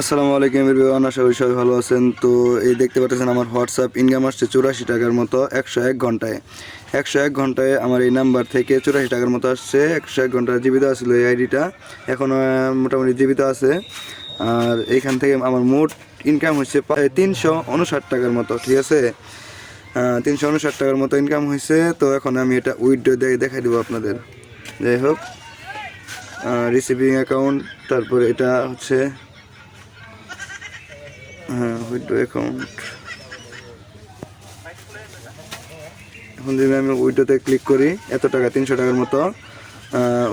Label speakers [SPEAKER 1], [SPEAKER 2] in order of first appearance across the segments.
[SPEAKER 1] আসসালামু আলাইকুম এভরিওয়ান, আশা করি সবাই ভালো আছেন। তো এই দেখতে পাচ্ছেন আমার হোয়াটসঅ্যাপ ইনকাম আসছে 84 টাকার মতো 101 ঘন্টায় আমার এই নাম্বার থেকে 84 টাকার মতো আসছে। 101 ঘন্টা জীবিত আসলো এই আইডিটা, এখন মোটামুটি জীবিত আছে। আর এইখান থেকে আমার মোট ইনকাম হচ্ছে 359 টাকার মতো, ঠিক আছে। 359 টাকার মতো ইনকাম হয়েছে। তো এখন আমি এটা উইথড্র দেখাই দেবো আপনাদের। যাই হোক, রিসিভিং অ্যাকাউন্ট, তারপরে এটা হচ্ছে উইথড্র অ্যাকাউন্ট। এখন যদি আমি উইথড্রতে ক্লিক করি, এত টাকা 300 টাকার মতো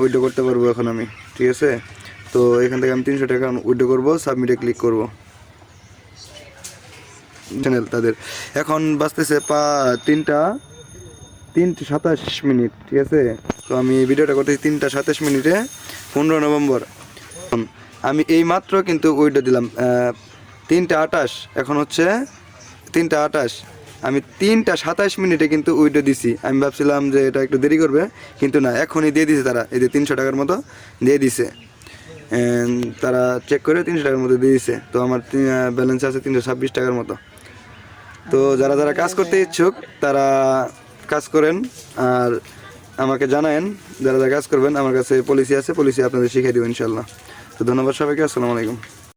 [SPEAKER 1] উইথড্র করতে পারবো এখন আমি, ঠিক আছে। তো এখান থেকে আমি 300 টাকা উইথড্র করবো, সাবমিটে ক্লিক করব। চ্যানেল তাদের এখন বাজতেছে 3:27, ঠিক আছে। তো আমি ভিডিওটা করতেছি 3:27 15 নভেম্বর। আমি এই মাত্র কিন্তু উইথড্র দিলাম 3:28, এখন হচ্ছে 3:28। আমি 3:27 কিন্তু উইথড্র দিছি। আমি ভাবছিলাম যে এটা একটু দেরি করবে, কিন্তু না, এখনই দিয়ে দিছে তারা। এই যে 300 টাকার মতো দিয়ে দিছে, তারা চেক করে 300 টাকার মতো দিয়ে দিছে। তো আমার ব্যালেন্স আছে 326 টাকার মতো। তো যারা যারা কাজ করতে ইচ্ছুক তারা কাজ করেন, আর আমাকে জানায়েন যারা যারা কাজ করবেন। আমার কাছে পলিসি আছে, পলিসি আপনাদের শিখিয়ে দেবো ইনশাল্লাহ। তো ধন্যবাদ সবাইকে, আসসালামু আলাইকুম।